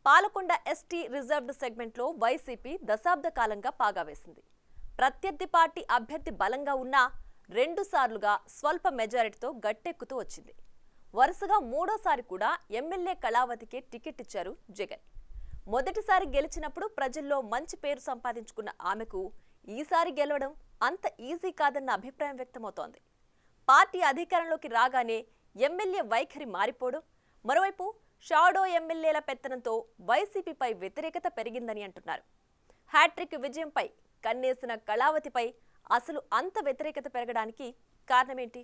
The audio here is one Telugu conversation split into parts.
పాలకొండ ఎస్టీ రిజర్వ్డ్ సెగ్మెంట్లో వైసీపీ దశాబ్ద కాలంగా పాగా వేసింది. ప్రత్యర్థి పార్టీ అభ్యర్థి బలంగా ఉన్నా 2 సార్లుగా స్వల్ప మెజారిటీతో గట్టెక్కుతూ వచ్చింది. వరుసగా మూడోసారి కూడా ఎమ్మెల్యే కళావతికి టికెట్ ఇచ్చారు జగన్. మొదటిసారి గెలిచినప్పుడు ప్రజల్లో మంచి పేరు సంపాదించుకున్న ఆమెకు ఈసారి గెలవడం అంత ఈజీ కాదన్న అభిప్రాయం వ్యక్తమవుతోంది. పార్టీ అధికారంలోకి రాగానే ఎమ్మెల్యే వైఖరి మారిపోవడం, మరోవైపు షాడో ఎమ్మెల్యేల పెత్తనంతో వైసీపీపై వ్యతిరేకత పెరిగిందని అంటున్నారు. హ్యాట్రిక్ విజయంపై కన్నేసిన కళావతిపై అసలు అంత వ్యతిరేకత పెరగడానికి కారణమేంటి?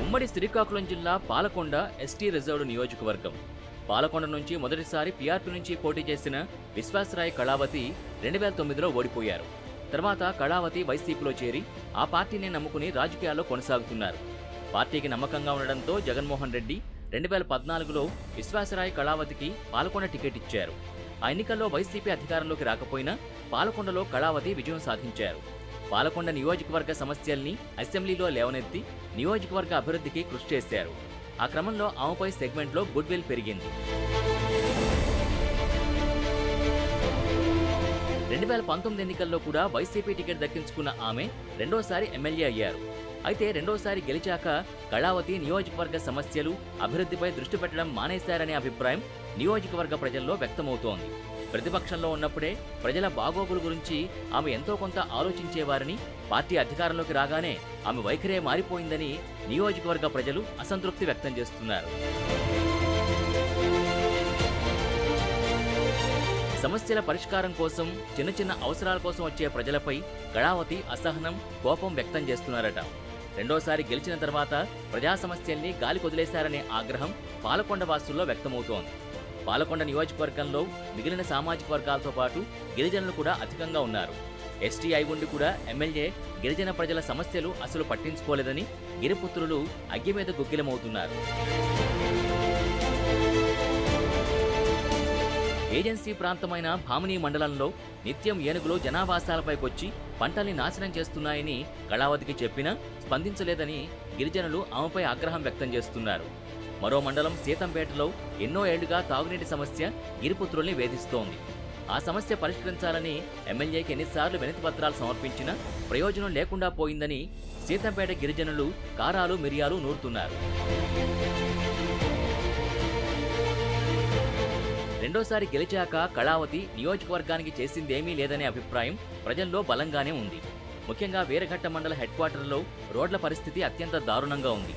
ఉమ్మడి శ్రీకాకుళం జిల్లా పాలకొండ ఎస్టీ రిజర్వ్డ్ నియోజకవర్గం. పాలకొండ నుంచి మొదటిసారి పీఆర్పీ నుంచి పోటీ చేసిన విశ్వాసరాయ్ కళావతి 2009లో ఓడిపోయారు. తర్వాత కళావతి వైసీపీలో చేరి ఆ పార్టీని నమ్ముకుని రాజకీయాల్లో కొనసాగుతున్నారు. పార్టీకి నమ్మకంగా ఉండడంతో జగన్మోహన్ రెడ్డి 2014లో విశ్వాసరాయ్ కళావతికి పాలకొండ టికెట్ ఇచ్చారు. ఆ ఎన్నికల్లో వైసీపీ అధికారంలోకి రాకపోయినా పాలకొండలో కళావతి విజయం సాధించారు. పాలకొండ నియోజకవర్గ సమస్యల్ని అసెంబ్లీలో లేవనెత్తి నియోజకవర్గ అభివృద్ధికి కృషి చేశారు. ఆ క్రమంలో ఆమెపై సెగ్మెంట్లో గుడ్ విల్ పెరిగింది. 2019 ఎన్నికల్లో కూడా వైసీపీ టికెట్ దక్కించుకున్న ఆమె రెండోసారి ఎమ్మెల్యే అయ్యారు. అయితే రెండోసారి గెలిచాక కళావతి నియోజకవర్గ సమస్యలు, అభివృద్ధిపై దృష్టి పెట్టడం మానేశారనే అభిప్రాయం నియోజకవర్గ ప్రజల్లో వ్యక్తమవుతోంది. ప్రతిపక్షంలో ఉన్నప్పుడే ప్రజల బాగోగుల గురించి ఆమె ఎంతో కొంత ఆలోచించేవారని, పార్టీ అధికారంలోకి రాగానే ఆమె వైఖరే మారిపోయిందని నియోజకవర్గ ప్రజలు అసంతృప్తి వ్యక్తం చేస్తున్నారు. సమస్యల పరిష్కారం కోసం, చిన్న చిన్న అవసరాల కోసం వచ్చే ప్రజలపై కళావతి అసహనం, కోపం వ్యక్తం చేస్తున్నారట. రెండోసారి గెలిచిన తర్వాత ప్రజా సమస్యల్ని గాలి కొదిలేశారనే ఆగ్రహం పాలకొండ వాసుల్లో వ్యక్తమవుతోంది. పాలకొండ నియోజకవర్గంలో మిగిలిన సామాజిక వర్గాలతో పాటు గిరిజనులు కూడా అధికంగా ఉన్నారు. ఎస్టీ అయి ఉండి కూడా ఎమ్మెల్యే గిరిజన ప్రజల సమస్యలు అసలు పట్టించుకోలేదని గిరిపుత్రులు అగ్గి మీద గుగ్గిలమవుతున్నారు. ఏజెన్సీ ప్రాంతమైన భామిని మండలంలో నిత్యం ఏనుగులు జనావాసాలపైకొచ్చి పంటల్ని నాశనం చేస్తున్నాయని కళావతికి చెప్పినా స్పందించలేదని గిరిజనులు ఆమెపై ఆగ్రహం వ్యక్తం చేస్తున్నారు. మరో మండలం సీతంపేటలో ఎన్నో ఏళ్లుగా తాగునీటి సమస్య గిరిపుత్రుల్ని వేధిస్తోంది. ఆ సమస్య పరిష్కరించాలని ఎమ్మెల్యేకి ఎన్నిసార్లు వినతి పత్రాలు సమర్పించినా ప్రయోజనం లేకుండా పోయిందని సీతంపేట గిరిజనులు కారాలు మిరియాలు నూరుతున్నారు. రెండోసారి గెలిచాక కళావతి నియోజకవర్గానికి చేసిందేమీ లేదనే అభిప్రాయం ప్రజల్లో బలంగానే ఉంది. ముఖ్యంగా వీరఘట్ట మండల హెడ్ క్వార్టర్లో రోడ్ల పరిస్థితి అత్యంత దారుణంగా ఉంది.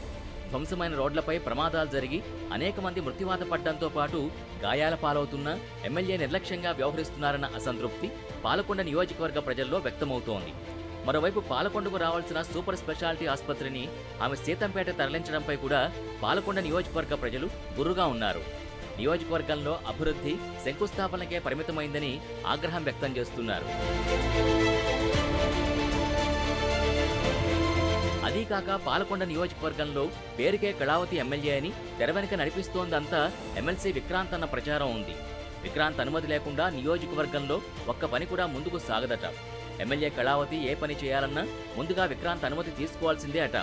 ధ్వంసమైన రోడ్లపై ప్రమాదాలు జరిగి అనేక మంది మృత్యువాత పడ్డంతో పాటు గాయాల పాలవుతున్న ఎమ్మెల్యే నిర్లక్ష్యంగా వ్యవహరిస్తున్నారన్న అసంతృప్తి పాలకొండ నియోజకవర్గ ప్రజల్లో వ్యక్తమవుతోంది. మరోవైపు పాలకొండకు రావాల్సిన సూపర్ స్పెషాలిటీ ఆసుపత్రిని ఆమె సీతంపేట తరలించడంపై కూడా పాలకొండ నియోజకవర్గ ప్రజలు గుర్రుగా ఉన్నారు. నియోజకవర్గంలో అభివృద్ధి శంకుస్థాపనకే పరిమితమైందని ఆగ్రహం వ్యక్తం చేస్తున్నారు. అదీకాక పాలకొండ నియోజకవర్గంలో పేరుకే కళావతి ఎమ్మెల్యే అని తెరవెనుక నడిపిస్తోందంతా ఎమ్మెల్సీ విక్రాంత్ అన్న ప్రచారం ఉంది. విక్రాంత్ అనుమతి లేకుండా నియోజకవర్గంలో ఒక్క పని కూడా ముందుకు సాగదట. ఎమ్మెల్యే కళావతి ఏ పని చేయాలన్నా ముందుగా విక్రాంత్ అనుమతి తీసుకోవాల్సిందే అట.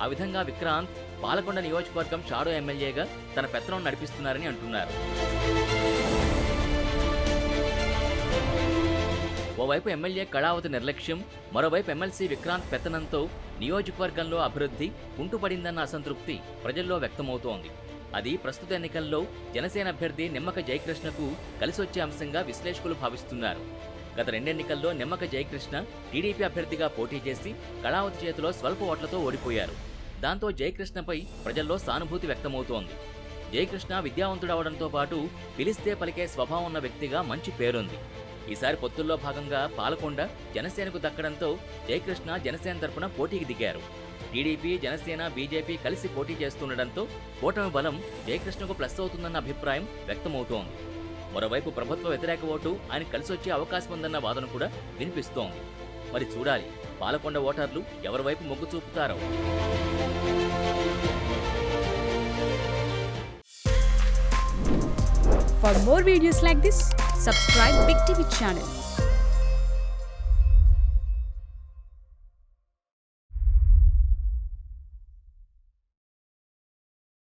ఆ విధంగా విక్రాంత్ పాలకొండ నియోజకవర్గం షాడో ఎమ్మెల్యేగా తన పెత్తనం నడిపిస్తున్నారని అంటున్నారు. ఓవైపు ఎమ్మెల్యే కళావతి నిర్లక్ష్యం, మరోవైపు ఎమ్మెల్సీ విక్రాంత్ పెత్తనంతో నియోజకవర్గంలో అభివృద్ధి కుంటుపడిందన్న అసంతృప్తి ప్రజల్లో వ్యక్తమవుతోంది. అది ప్రస్తుత ఎన్నికల్లో జనసేన అభ్యర్థి నిమ్మక జయకృష్ణకు కలిసొచ్చే అంశంగా విశ్లేషకులు భావిస్తున్నారు. గత 2 ఎన్నికల్లో నిమ్మక జయకృష్ణ టీడీపీ అభ్యర్థిగా పోటీ చేసి కళావతి చేతిలో స్వల్ప ఓట్లతో ఓడిపోయారు. దాంతో జయకృష్ణపై ప్రజల్లో సానుభూతి వ్యక్తమవుతోంది. జయకృష్ణ విద్యావంతుడవడంతో పాటు పిలిస్తే పలికే స్వభావం ఉన్న వ్యక్తిగా మంచి పేరుంది. ఈసారి పొత్తుల్లో భాగంగా పాలకొండ జనసేనకు దక్కడంతో జయకృష్ణ జనసేన తరపున పోటీకి దిగారు. టీడీపీ, జనసేన, బీజేపీ కలిసి పోటీ చేస్తుండటంతో కూటమి బలం జయకృష్ణకు ప్లస్ అవుతుందన్న అభిప్రాయం వ్యక్తమవుతోంది. మరోవైపు ప్రభుత్వ వ్యతిరేక ఓటు ఆయన కలిసొచ్చే అవకాశం ఉందన్న వాదన కూడా వినిపిస్తోంది. మరి చూడాలి పాలకొండ ఓటర్లు ఎవరి వైపు మొగ్గు చూపుతారో. For more videos like this, subscribe Big TV channel.